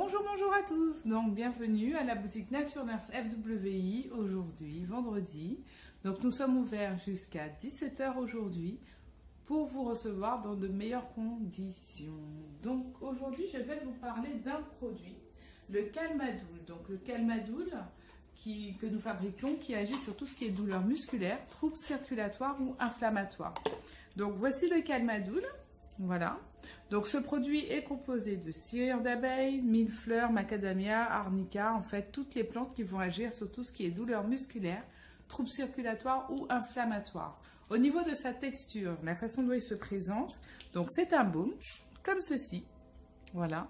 Bonjour, bonjour à tous. Donc, bienvenue à la boutique Nature Nurse FWI aujourd'hui, vendredi. Donc, nous sommes ouverts jusqu'à 17 h aujourd'hui pour vous recevoir dans de meilleures conditions. Donc, aujourd'hui, je vais vous parler d'un produit, le Calmadoul. Donc, le Calmadoul que nous fabriquons qui agit sur tout ce qui est douleur musculaire, troubles circulatoires ou inflammatoires. Donc, voici le Calmadoul. Voilà. Donc, ce produit est composé de cire d'abeille, millefleurs, macadamia, arnica, en fait, toutes les plantes qui vont agir sur tout ce qui est douleur musculaire, troubles circulatoires ou inflammatoires. Au niveau de sa texture, la façon dont il se présente, donc c'est un baume, comme ceci, voilà,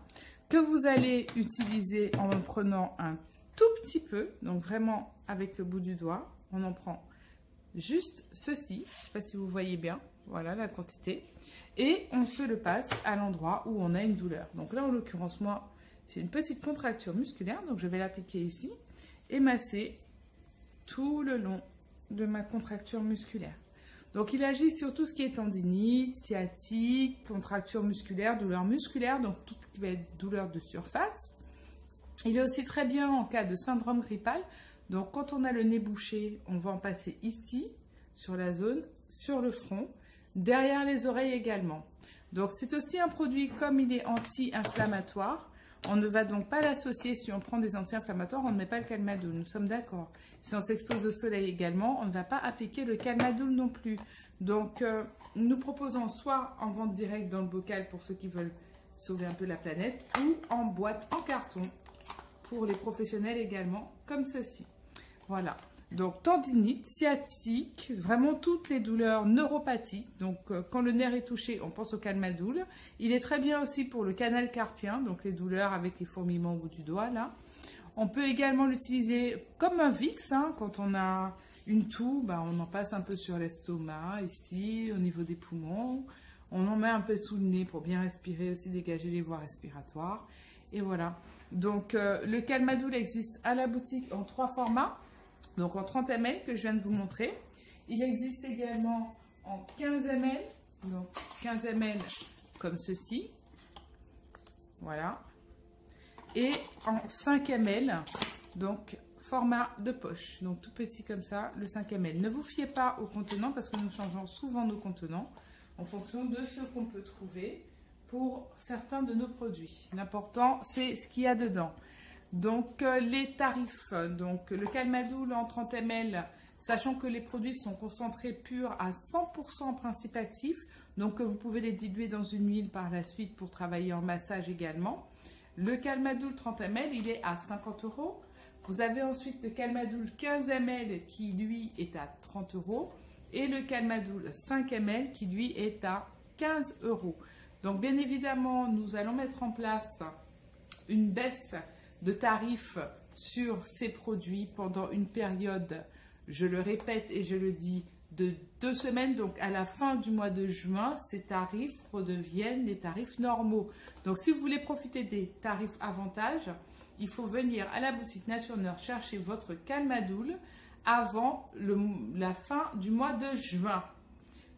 que vous allez utiliser en prenant un tout petit peu, donc vraiment avec le bout du doigt, on en prend juste ceci, je ne sais pas si vous voyez bien, voilà la quantité, et on se le passe à l'endroit où on a une douleur. Donc là, en l'occurrence, moi, j'ai une petite contracture musculaire, donc je vais l'appliquer ici et masser tout le long de ma contracture musculaire. Donc il agit sur tout ce qui est tendinite, sciatique, contracture musculaire, douleur musculaire, donc tout ce qui va être douleur de surface. Il est aussi très bien en cas de syndrome grippal. Donc quand on a le nez bouché, on va en passer ici, sur la zone, sur le front, derrière les oreilles également. Donc c'est aussi un produit comme il est anti-inflammatoire. On ne va donc pas l'associer, si on prend des anti-inflammatoires, on ne met pas le Calmadoul, nous sommes d'accord. Si on s'expose au soleil également, on ne va pas appliquer le Calmadoul non plus. Donc nous proposons soit en vente directe dans le bocal pour ceux qui veulent sauver un peu la planète, ou en boîte en carton pour les professionnels également, comme ceci. Voilà. Donc, tendinite, sciatique, vraiment toutes les douleurs neuropathiques. Donc, quand le nerf est touché, on pense au Calmadoul. Il est très bien aussi pour le canal carpien, donc les douleurs avec les fourmillements au bout du doigt, là. On peut également l'utiliser comme un Vicks, hein, quand on a une toux, on en passe un peu sur l'estomac, ici, au niveau des poumons. On en met un peu sous le nez pour bien respirer, aussi dégager les voies respiratoires. Et voilà. Donc, le Calmadoul existe à la boutique en 3 formats. Donc en 30 ml que je viens de vous montrer. Il existe également en 15 ml. Donc 15 ml comme ceci. Voilà. Et en 5 ml. Donc format de poche. Donc tout petit comme ça, le 5 ml. Ne vous fiez pas au contenant parce que nous changeons souvent nos contenants en fonction de ce qu'on peut trouver pour certains de nos produits. L'important, c'est ce qu'il y a dedans. Donc les tarifs, donc le Calmadoul en 30 ml, sachant que les produits sont concentrés purs à 100% en principe actif, donc vous pouvez les diluer dans une huile par la suite pour travailler en massage également. Le Calmadoul 30 ml, il est à 50 €. Vous avez ensuite le Calmadoul 15 ml qui lui est à 30 € et le Calmadoul 5 ml qui lui est à 15 €. Donc bien évidemment, nous allons mettre en place une baisse de tarifs sur ces produits pendant une période, je le répète et je le dis, de 2 semaines. Donc à la fin du mois de juin, ces tarifs redeviennent des tarifs normaux. Donc si vous voulez profiter des tarifs avantages, il faut venir à la boutique Nature Nurse chercher votre Calmadoul avant la fin du mois de juin.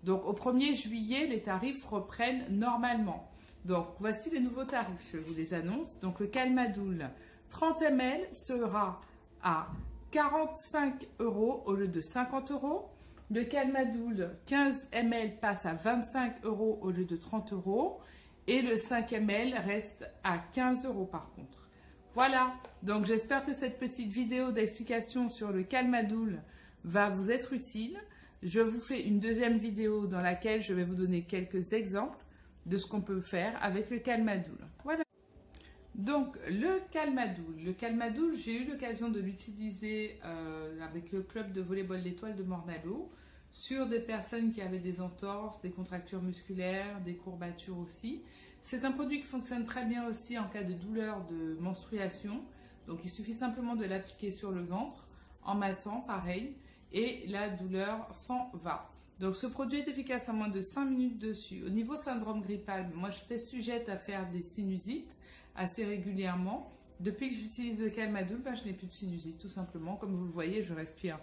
Donc au 1er juillet, les tarifs reprennent normalement. Donc, voici les nouveaux tarifs, je vous les annonce. Donc, le Calmadoul 30 ml sera à 45 € au lieu de 50 €. Le Calmadoul 15 ml passe à 25 € au lieu de 30 €. Et le 5 ml reste à 15 € par contre. Voilà, donc j'espère que cette petite vidéo d'explication sur le Calmadoul va vous être utile. Je vous fais une deuxième vidéo dans laquelle je vais vous donner quelques exemples de ce qu'on peut faire avec le Calmadoul. Voilà. Donc, le Calmadoul, j'ai eu l'occasion de l'utiliser avec le club de volleyball d'étoiles de Morne-à-l'Eau sur des personnes qui avaient des entorses, des contractures musculaires, des courbatures aussi. C'est un produit qui fonctionne très bien aussi en cas de douleur de menstruation. Donc, il suffit simplement de l'appliquer sur le ventre en massant, pareil, et la douleur s'en va. Donc, ce produit est efficace en moins de 5 minutes dessus. Au niveau syndrome grippal, moi, j'étais sujette à faire des sinusites assez régulièrement. Depuis que j'utilise le Calmadoul, je n'ai plus de sinusite, tout simplement. Comme vous le voyez, je respire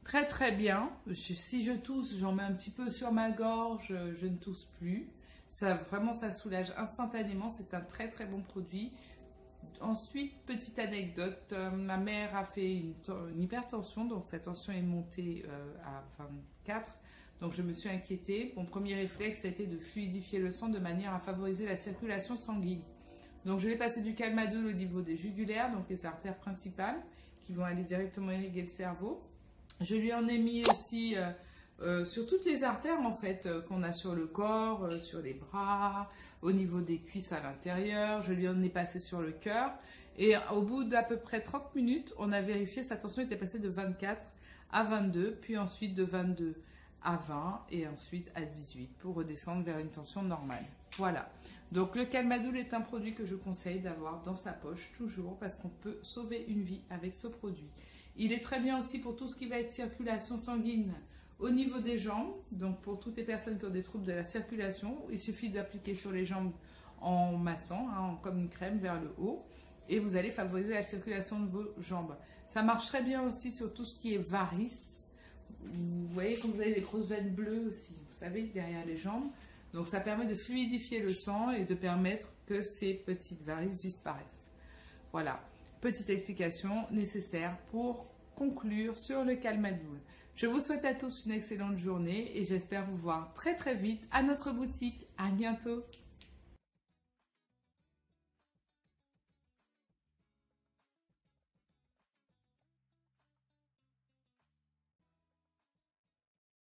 très, très bien. Si je tousse, j'en mets un petit peu sur ma gorge, je ne tousse plus. Ça, vraiment, ça soulage instantanément. C'est un très, très bon produit Ensuite, petite anecdote, ma mère a fait une hypertension, donc sa tension est montée à 24. Donc je me suis inquiétée. Mon premier réflexe a été de fluidifier le sang de manière à favoriser la circulation sanguine. Donc je vais passer du calmadol au niveau des jugulaires, donc les artères principales, qui vont aller directement irriguer le cerveau. Je lui en ai mis aussi sur toutes les artères en fait qu'on a sur le corps, sur les bras, au niveau des cuisses à l'intérieur. Je lui en ai passé sur le cœur. Et au bout d'à peu près 30 minutes, on a vérifié, sa tension était passée de 24 à 22, puis ensuite de 22 à 20 et ensuite à 18 pour redescendre vers une tension normale. Voilà. Donc le calmadol est un produit que je conseille d'avoir dans sa poche toujours parce qu'on peut sauver une vie avec ce produit. Il est très bien aussi pour tout ce qui va être circulation sanguine au niveau des jambes. Donc pour toutes les personnes qui ont des troubles de la circulation, il suffit d'appliquer sur les jambes en massant, comme une crème vers le haut, et vous allez favoriser la circulation de vos jambes. Ça marche très bien aussi sur tout ce qui est varices. Vous voyez quand vous avez des grosses veines bleues aussi, vous savez, derrière les jambes. Donc ça permet de fluidifier le sang et de permettre que ces petites varices disparaissent. Voilà, petite explication nécessaire pour conclure sur le calmadol. Je vous souhaite à tous une excellente journée et j'espère vous voir très très vite à notre boutique. À bientôt.